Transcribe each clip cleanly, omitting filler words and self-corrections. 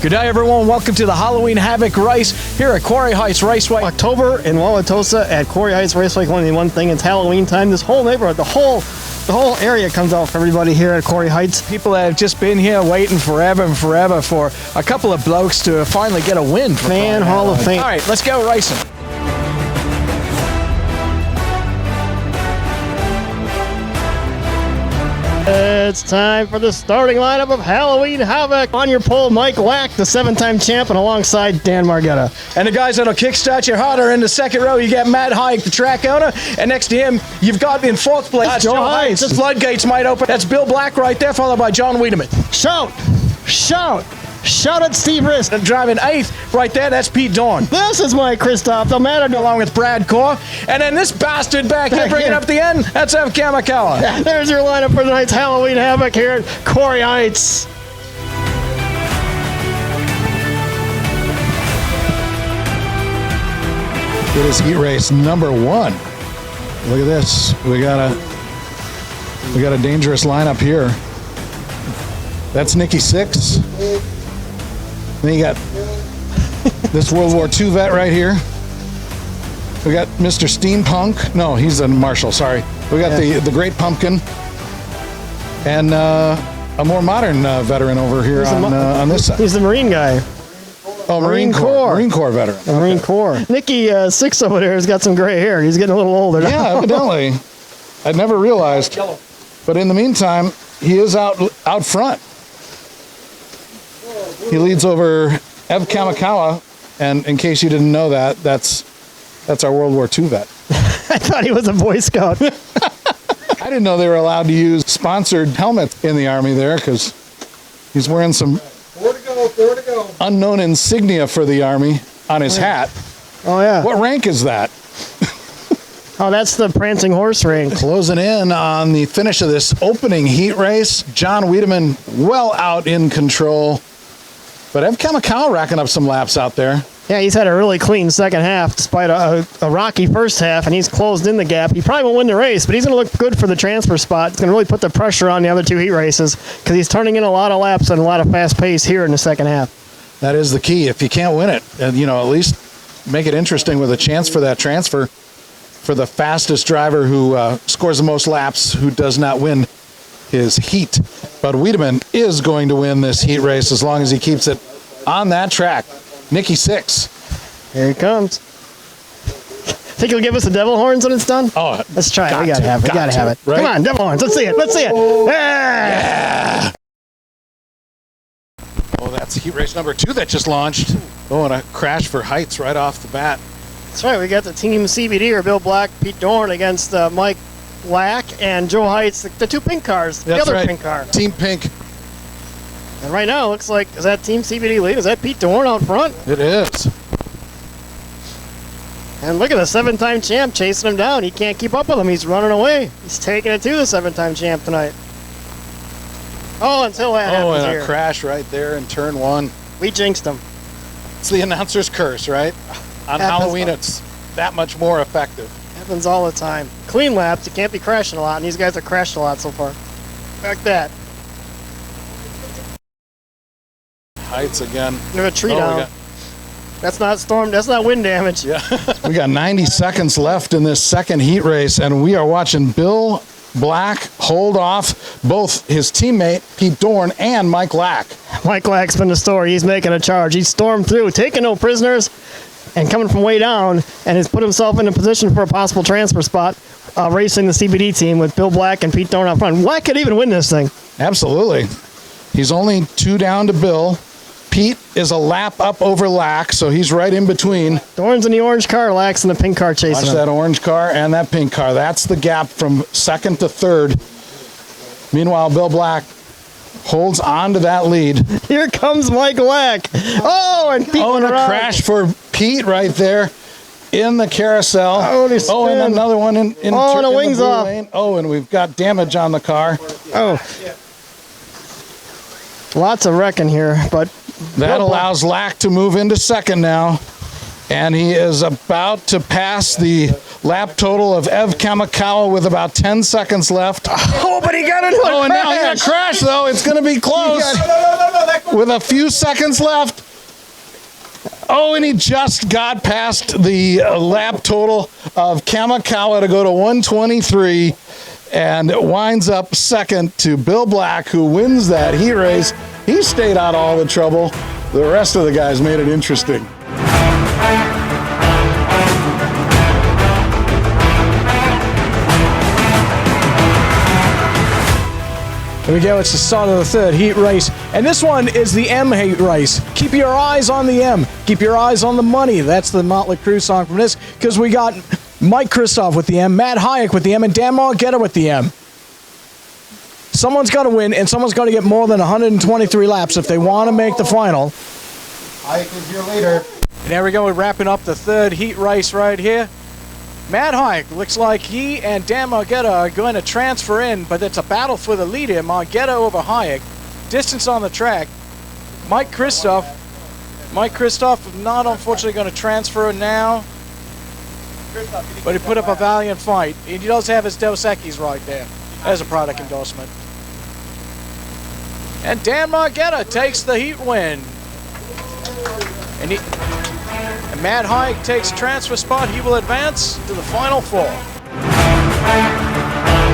Good day, everyone. Welcome to the Halloween Havoc race here at Quarry Heights Raceway. October in Wauwatosa at Quarry Heights Raceway. Only one thing, it's Halloween time. This whole neighborhood, the whole area comes out for everybody here at Quarry Heights. People that have just been here waiting forever and forever for a couple of blokes to finally get a win. Fan Hall of Fame. All right, let's go racing. It's time for the starting lineup of Halloween Havoc. On your pole, Mike Lack, the 7-time champ, and alongside Dan Margetta. And the guys that'll kickstart you harder in the second row, you get Matt Hayek, the track owner, and next to him, you've got in fourth place, That's Joe Heights. The floodgates might open. That's Bill Black right there, followed by John Wiedemann. Shout! Shout! Shout at Steve Rist. And driving eighth right there, that's Pete Dorn. This is Mike Christoph, the man along with Brad Core. And then this bastard back here bringing up the end, that's Ev Kamikawa. There's your lineup for tonight's Halloween Havoc here at Quarry Heights. It is heat race number 1. Look at this. We got a dangerous lineup here. That's Nicky 6. Then you got this World War II vet right here. We got Mr. Steampunk. No, he's a Marshal, sorry. We got the Great Pumpkin. And a more modern veteran over here on this side. He's the Marine guy. Oh, Marine Corps. Marine Corps veteran. The Marine Corps. Nicky 6 over there has got some gray hair. He's getting a little older now. Yeah, evidently. I'd never realized. But in the meantime, he is out front. He leads over Ev Kamikawa, and in case you didn't know that, that's our World War II vet. I thought he was a Boy Scout. I didn't know they were allowed to use sponsored helmets in the Army there, because he's wearing some Four to go. unknown insignia for the Army on his hat. Oh, yeah. What rank is that? Oh, that's the prancing horse rank. Closing in on the finish of this opening heat race. John Wiedemann well out in control. But Ev Kamikawa racking up some laps out there. Yeah, he's had a really clean second half despite a rocky first half, and he's closed in the gap. He probably won't win the race, but he's going to look good for the transfer spot. It's going to really put the pressure on the other two heat races because he's turning in a lot of laps and a lot of fast pace here in the second half. That is the key. If you can't win it, at least make it interesting with a chance for that transfer for the fastest driver who scores the most laps, who does not win his heat. But Wiedemann is going to win this heat race as long as he keeps it on that track. Nicky 6. Here he comes. Think he'll give us the devil horns when it's done? Oh, let's try it. We gotta have it. We gotta have it. Right? Come on, devil horns. Let's see it. Let's see it. Yeah. Oh, that's heat race number 2 that just launched. Oh, and a crash for Heights right off the bat. That's right. We got the team CBD or Bill Black, Pete Dorn against Mike Lack and Joe Heights, the two pink cars. That's the other right. pink car. Team Pink. And right now, it looks like, is that Team CBD lead? Is that Pete Dorn out front? It is. And look at the 7-time champ chasing him down. He can't keep up with him. He's running away. He's taking it to the 7-time champ tonight. Oh, until that happens and here. A crash right there in turn 1. We jinxed him. It's the announcer's curse, right? On Halloween, it's that much more effective. Happens all the time. Clean laps, you can't be crashing a lot, and these guys have crashed a lot so far. Like that. Heights again. There's a tree down. That's not storm. That's not wind damage. Yeah. We got 90 seconds left in this second heat race, and we are watching Bill Black hold off both his teammate, Pete Dorn, and Mike Lack. Mike Lack's been the story. He's making a charge. He's stormed through, taking no prisoners, and coming from way down, and has put himself in a position for a possible transfer spot, racing the CBD team with Bill Black and Pete Dorn up front. Black could even win this thing. Absolutely. He's only 2 down to Bill. Pete is a lap up over Lack, so he's right in between. Dorn's in the orange car, Lack's in the pink car chasing him. Watch that orange car and that pink car. That's the gap from second to third. Meanwhile, Bill Black holds on to that lead. Here comes Mike Lack. Oh, and Pete and a crash for Pete right there in the carousel. And another one in the wings off. Lane. Oh, and we've got damage on the car. Oh. Lots of wrecking here, but that allows Lack to move into second now. And he is about to pass the lap total of Ev Kamikawa with about 10 seconds left. Oh, but he got into Oh, and now he got a crash, though. It's going to be close. With a few seconds left. Oh, and he just got past the lap total of Kamikawa to go to 123 and winds up second to Bill Black, who wins that heat race. He stayed out of all the trouble. The rest of the guys made it interesting. Here we go, it's the start of the third heat race, and this one is the M heat race. Keep your eyes on the M. Keep your eyes on the money. That's the Motley Crue song from this, because we got Mike Kristoff with the M, Matt Hayek with the M, and Dan Margetta with the M. Someone's got to win, and someone's got to get more than 123 laps if they want to make the final. Hayek is your leader. And there we go, we're wrapping up the third heat race right here. Matt Hayek looks like he and Dan Margetta are going to transfer in, but it's a battle for the lead here. Margetta over Hayek. Distance on the track. Mike Kristoff not unfortunately going to transfer now, but he put up a valiant fight. He does have his Dos Equis right there as a product endorsement. And Dan Margetta takes the heat win. And Matt Hayek takes transfer spot. He will advance to the final four.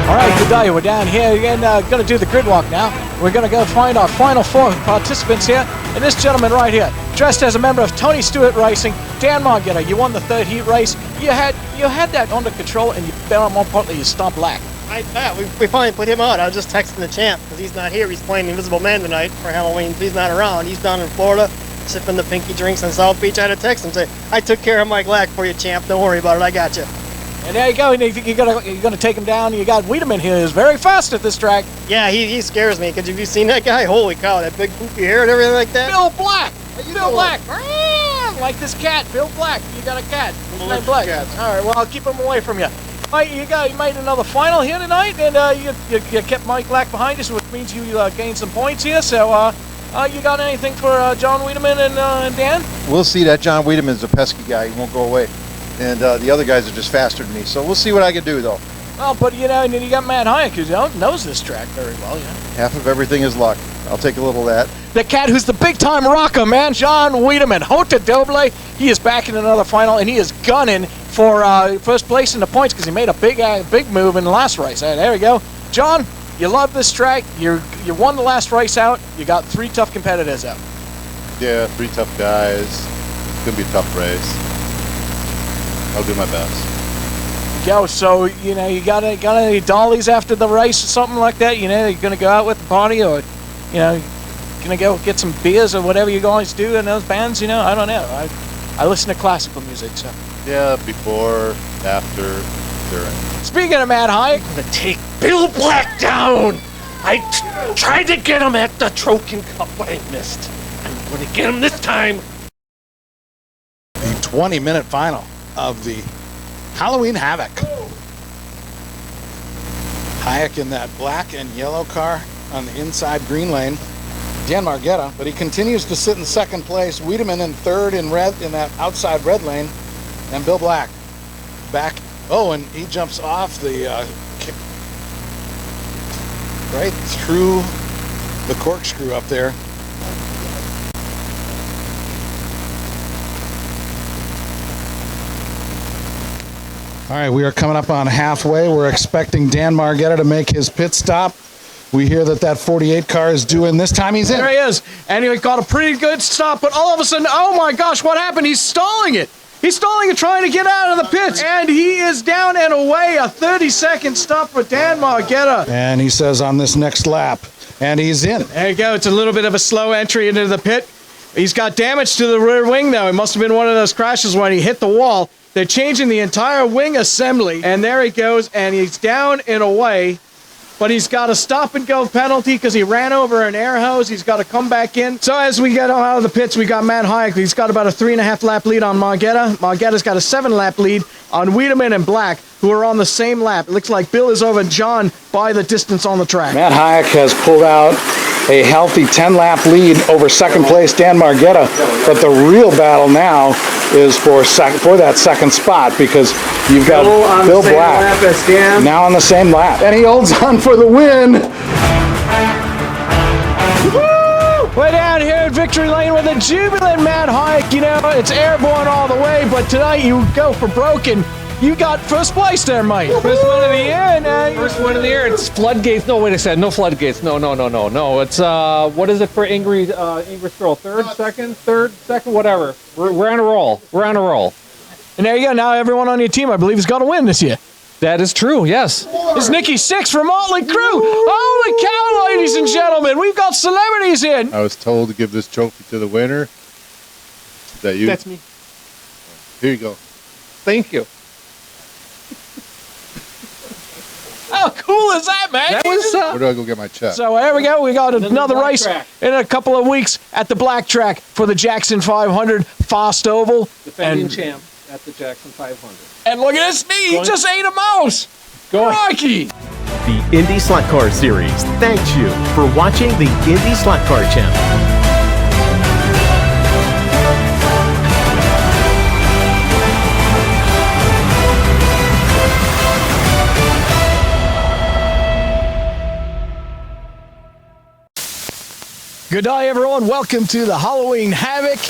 All right, good day. We're down here again. Going to do the grid walk now. We're going to go find our final four participants here. And this gentleman right here, dressed as a member of Tony Stewart Racing, Dan Margetta. You won the third heat race. You had that under control, and more importantly, you stopped Black. We finally put him out. I was just texting the champ because he's not here. He's playing Invisible Man tonight for Halloween. He's not around. He's down in Florida, sipping the pinky drinks on South Beach. I had to text him and say, I took care of Mike Lack for you, champ. Don't worry about it. I got you. And there you go. And you're gonna take him down. You got Wiedemann here, who's very fast at this track. Yeah, he scares me because have you seen that guy? Holy cow, that big poofy hair and everything like that. Bill Black. Bill Black. Like this cat, Bill Black. You got a cat. His name Black. All right. Well, I'll keep him away from you. You made another final here tonight, and you kept Mike Black behind you, which means you gained some points here. So. You got anything for John Wiedemann and Dan? We'll see. That John Wiedemann's a pesky guy. He won't go away. And the other guys are just faster than me. So we'll see what I can do, though. Well, but and then you got Matt Hayek, who knows this track very well. Half of everything is luck. I'll take a little of that. The cat who's the big-time rocker, man, John Wiedemann. Hota Doble, he is back in another final, and he is gunning for first place in the points because he made a big move in the last race. There we go. John, you love this track. You won the last race out. You got 3 tough competitors out. Yeah, 3 tough guys. It's gonna be a tough race. I'll do my best. Go. So you got any dollies after the race or something like that? You're gonna go out with the party, or gonna go get some beers or whatever you guys do in those bands. I don't know. I listen to classical music, so. Yeah, before, after, during. Speaking of Matt Hayek, I'm gonna take Bill Black down. I tried to get him at the Trojan Cup, but I missed. I'm gonna get him this time. The 20-minute final of the Halloween Havoc. Hayek in that black and yellow car on the inside green lane. Dan Margetta, but he continues to sit in second place. Wiedemann in third in red in that outside red lane, and Bill Black back. Oh, and he jumps off the right through the corkscrew up there. All right, we are coming up on halfway. We're expecting Dan Margetta to make his pit stop. We hear that 48 car is due in. This time he's in. There he is. And he got a pretty good stop, but all of a sudden, oh my gosh, what happened? He's stalling it. He's stalling it, trying to get out of the pits. And he is down and away. A 30-second stop for Dan Margetta. And he says on this next lap, and he's in. There you go. It's a little bit of a slow entry into the pit. He's got damage to the rear wing, though. It must have been one of those crashes when he hit the wall. They're changing the entire wing assembly. And there he goes, and he's down and away. But he's got a stop-and-go penalty because he ran over an air hose. He's got to come back in. So as we get out of the pits, we got Matt Hayek. He's got about a 3.5-lap lead on Margetta. Margetta's got a 7-lap lead on Wiedemann and Black, who are on the same lap. It looks like Bill is over John by the distance on the track. Matt Hayek has pulled out a healthy 10-lap lead over second place Dan Margetta. But the real battle now is for that second spot, because you've got Bill Black now on the same lap. And he holds on for the win. We're down here at Victory Lane with a jubilant Matt Hike. You know, it's airborne all the way, but tonight you go for broken. You got first place there, Mike. First one of the year. First one of the year. It's floodgates. No, wait a second. No floodgates. No. It's what is it for Ingrid Stroll? Third, second, whatever. We're on a roll. And there you go. Now everyone on your team, I believe, has got to win this year. That is true. Yes. It's Nikki Six from Motley Crue. Holy cow, ladies and gentlemen, we've got celebrities in. I was told to give this trophy to the winner. Is that you? That's me. Here you go. Thank you. How cool is that, man? That was. Where do I go get my check? So here we go. We got another Black race Track. in a couple of weeks at the Black Track for the Jackson 500 Fast Oval. Defending champ at the Jackson 500. And look at this knee. He just ate a mouse. Rocky. The IndySlotCar Series thanks you for watching the IndySlotCar channel. Good day, everyone. Welcome to the Halloween Havoc.